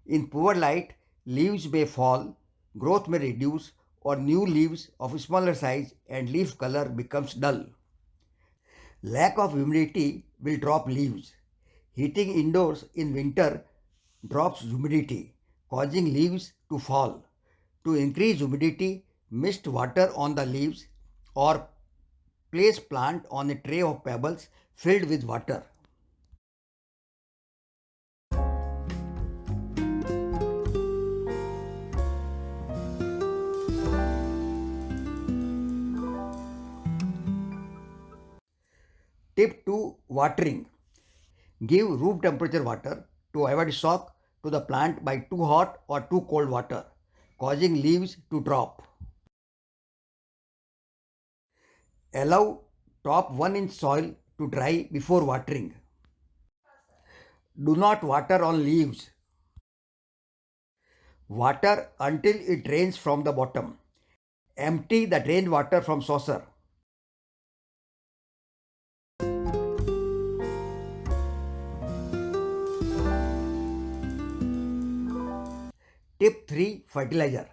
In poor light, leaves may fall, growth may reduce, or new leaves of smaller size and leaf color becomes dull. Lack of humidity will drop leaves. Heating indoors in winter drops humidity, causing leaves to fall. To increase humidity, mist water on the leaves or place plant on a tray of pebbles filled with water. Tip 2, watering. Give room temperature water to avoid shock to the plant by too hot or too cold water, causing leaves to drop. Allow top 1 inch soil to dry before watering. Do not water on leaves. Water until it drains from the bottom. Empty the drained water from saucer. Tip 3, fertilizer.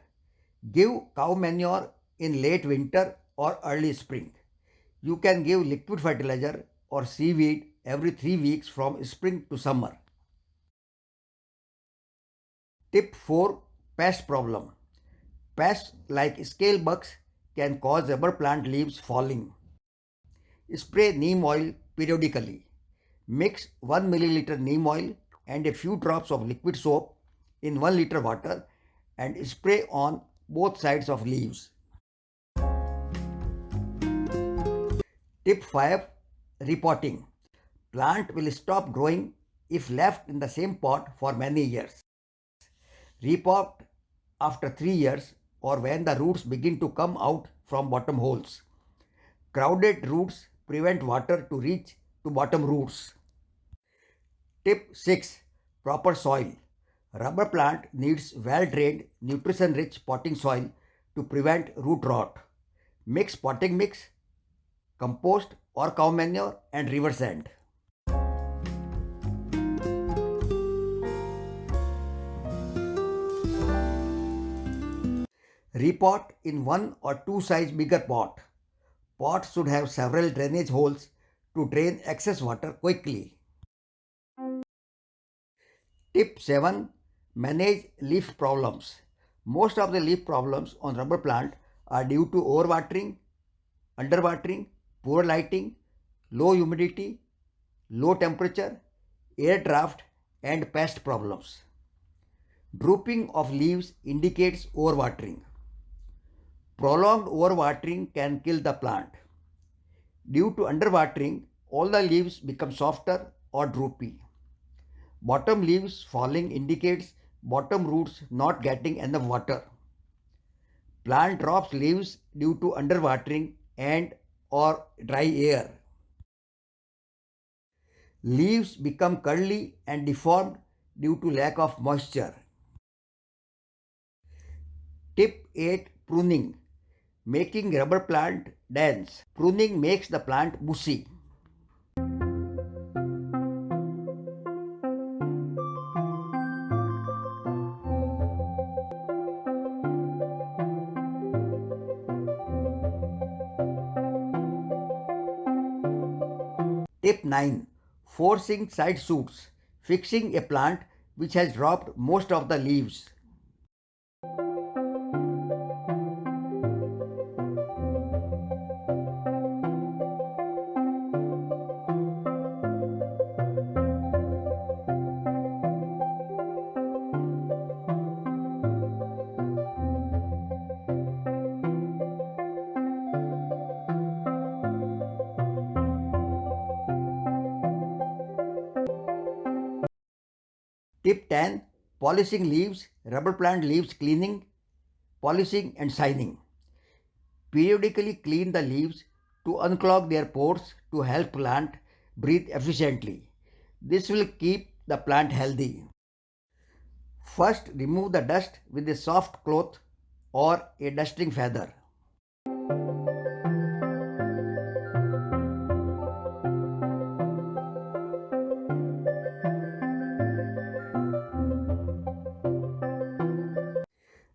Give cow manure in late winter or early spring. You can give liquid fertilizer or seaweed every 3 weeks from spring to summer. Tip 4, pest problem. Pests like scale bugs can cause rubber plant leaves falling. Spray neem oil periodically. Mix 1 milliliter neem oil and a few drops of liquid soap in 1 liter water and spray on both sides of leaves. Tip 5, repotting. Plant will stop growing if left in the same pot for many years. Repot after 3 years or when the roots begin to come out from bottom holes. Crowded roots prevent water to reach to bottom roots. Tip 6, proper soil. Rubber plant needs well-drained, nutrition-rich potting soil to prevent root rot. Mix potting mix, compost or cow manure and river sand. Repot in 1 or 2 size bigger pot. Pot should have several drainage holes to drain excess water quickly. Tip 7, manage leaf problems. Most of the leaf problems on rubber plant are due to overwatering, underwatering, poor lighting, low humidity, low temperature, air draft and pest problems. Drooping of leaves indicates overwatering. Prolonged overwatering can kill the plant. Due to underwatering, all the leaves become softer or droopy. Bottom leaves falling indicates bottom roots not getting enough water. Plant drops leaves due to underwatering and or dry air. Leaves become curly and deformed due to lack of moisture. Tip 8, pruning. Making rubber plant dense. Pruning makes the plant bushy. Tip 9, forcing side shoots. Fixing a plant which has dropped most of the leaves. Tip 10, polishing leaves, rubber plant leaves cleaning, polishing and shining. Periodically clean the leaves to unclog their pores to help plant breathe efficiently. This will keep the plant healthy. First, remove the dust with a soft cloth or a dusting feather.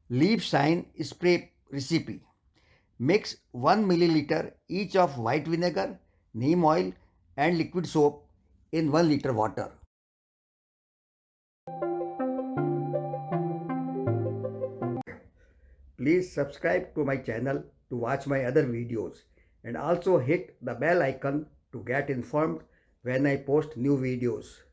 Leaf shine spray recipe. Mix 1 milliliter each of white vinegar, neem oil and liquid soap in 1 liter water. Please subscribe to my channel to watch my other videos and also hit the bell icon to get informed when I post new videos.